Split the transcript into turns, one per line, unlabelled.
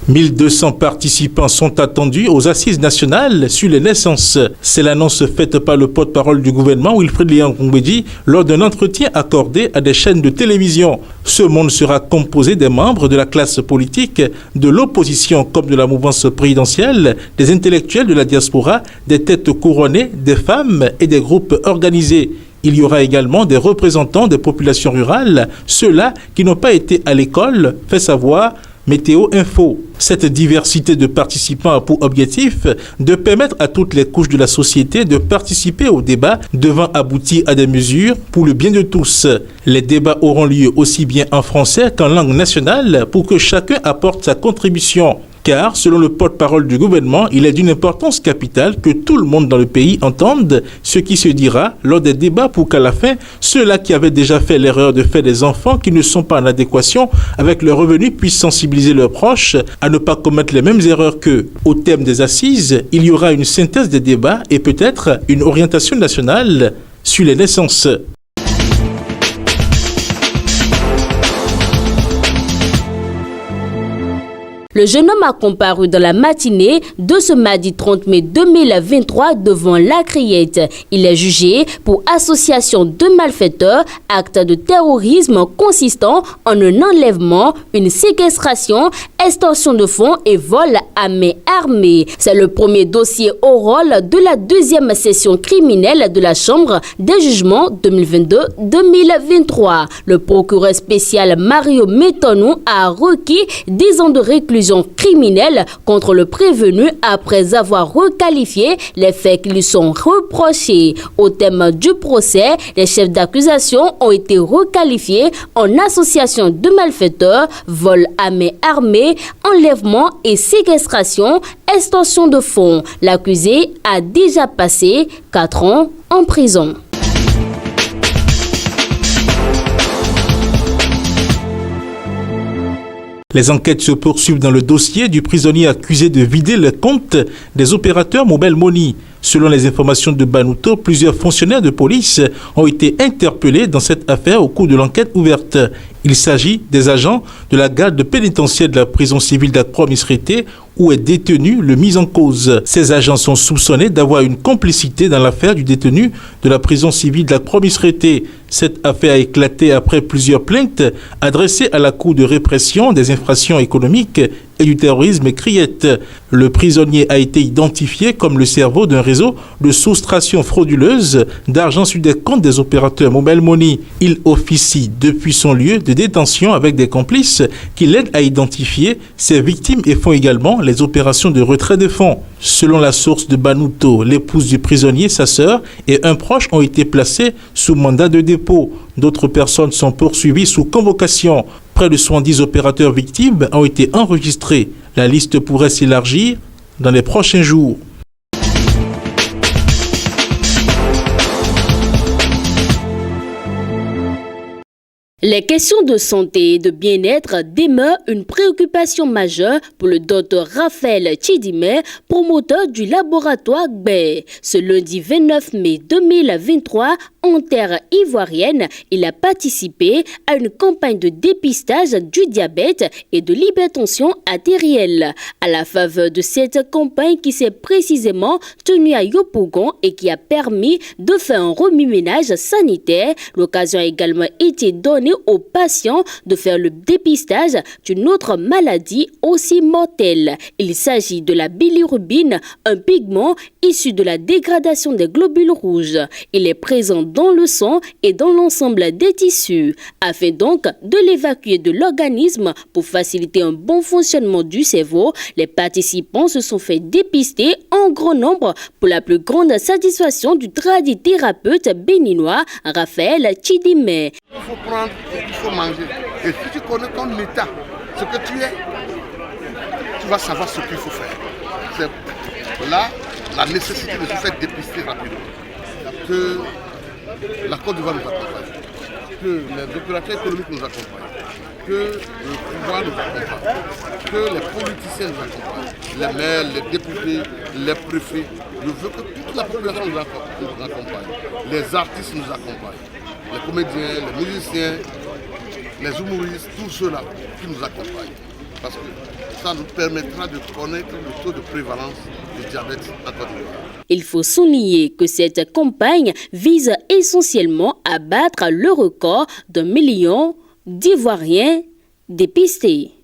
1200 participants sont attendus aux assises nationales sur les naissances. C'est l'annonce faite par le porte-parole du gouvernement Wilfried Léon-Goumbédi lors d'un entretien accordé à des chaînes de télévision. Ce monde sera composé des membres de la classe politique, de l'opposition comme de la mouvance présidentielle, des intellectuels de la diaspora, des têtes couronnées, des femmes et des groupes organisés. Il y aura également des représentants des populations rurales, ceux-là qui n'ont pas été à l'école, fait savoir Météo Info. Cette diversité de participants a pour objectif de permettre à toutes les couches de la société de participer au débat devant aboutir à des mesures pour le bien de tous. Les débats auront lieu aussi bien en français qu'en langue nationale pour que chacun apporte sa contribution. Car, selon le porte-parole du gouvernement, il est d'une importance capitale que tout le monde dans le pays entende ce qui se dira lors des débats pour qu'à la fin, ceux-là qui avaient déjà fait l'erreur de faire des enfants qui ne sont pas en adéquation avec leurs revenus puissent sensibiliser leurs proches à ne pas commettre les mêmes erreurs qu'eux. Au thème des assises, il y aura une synthèse des débats et peut-être une orientation nationale sur les naissances.
Le jeune homme a comparu dans la matinée de ce mardi 30 mai 2023 devant la Criette. Il est jugé pour association de malfaiteurs, acte de terrorisme consistant en un enlèvement, une séquestration, extorsion de fonds et vol à main armée. C'est le premier dossier au rôle de la deuxième session criminelle de la Chambre des jugements 2022-2023. Le procureur spécial Mario Metonou a requis 10 ans de réclusion criminelle contre le prévenu après avoir requalifié les faits qui lui sont reprochés. Au thème du procès, les chefs d'accusation ont été requalifiés en association de malfaiteurs, vol à main armée, enlèvement et séquestration, extorsion de fonds. L'accusé a déjà passé 4 ans en prison.
Les enquêtes se poursuivent dans le dossier du prisonnier accusé de vider le compte des opérateurs Mobile Money. Selon les informations de Banouto, plusieurs fonctionnaires de police ont été interpellés dans cette affaire au cours de l'enquête ouverte. Il s'agit des agents de la garde pénitentiaire de la prison civile d'Akpro-Misrété où est détenu le mis en cause. Ces agents sont soupçonnés d'avoir une complicité dans l'affaire du détenu de la prison civile d'Akpro-Misrété. Cette affaire a éclaté après plusieurs plaintes adressées à la Cour de répression des infractions économiques et du terrorisme Criette. Le prisonnier a été identifié comme le cerveau d'un réseau de soustraction frauduleuse d'argent sur des comptes des opérateurs Mobile Money. Il officie depuis son lieu de détention avec des complices qui l'aident à identifier ses victimes et font également les opérations de retrait de fonds. Selon la source de Banouto, l'épouse du prisonnier, sa sœur et un proche ont été placés sous mandat de dépôt. D'autres personnes sont poursuivies sous convocation. Près de 70 opérateurs victimes ont été enregistrés. La liste pourrait s'élargir dans les prochains jours.
Les questions de santé et de bien-être demeurent une préoccupation majeure pour le docteur Raphaël Tchidimé, promoteur du laboratoire GBER. Ce lundi 29 mai 2023, en terre ivoirienne, il a participé à une campagne de dépistage du diabète et de l'hypertension artérielle. À la faveur de cette campagne qui s'est précisément tenue à Yopougon et qui a permis de faire un remue-ménage sanitaire, l'occasion a également été donnée aux patients de faire le dépistage d'une autre maladie aussi mortelle. Il s'agit de la bilirubine, un pigment issu de la dégradation des globules rouges. Il est présent dans le sang et dans l'ensemble des tissus. Afin donc de l'évacuer de l'organisme pour faciliter un bon fonctionnement du cerveau, les participants se sont fait dépister en grand nombre pour la plus grande satisfaction du tradithérapeute béninois Raphaël Tchidimé.
Il faut prendre et il faut manger. Et si tu connais ton état, ce que tu es, tu vas savoir ce qu'il faut faire. C'est là la nécessité de se faire dépister rapidement. Que la Côte d'Ivoire nous accompagne, que les opérateurs économiques nous accompagnent, que le pouvoir nous accompagne, que les politiciens nous accompagnent, les maires, les députés, les préfets. Je veux que toute la population nous accompagne, les artistes nous accompagnent, les comédiens, les musiciens, les humoristes, tous ceux-là qui nous accompagnent. parce que ça nous permettra de connaître le taux de prévalence du diabète en Côte d'Ivoire.
Il faut souligner que cette campagne vise essentiellement à battre le record d'1 million d'Ivoiriens dépistés.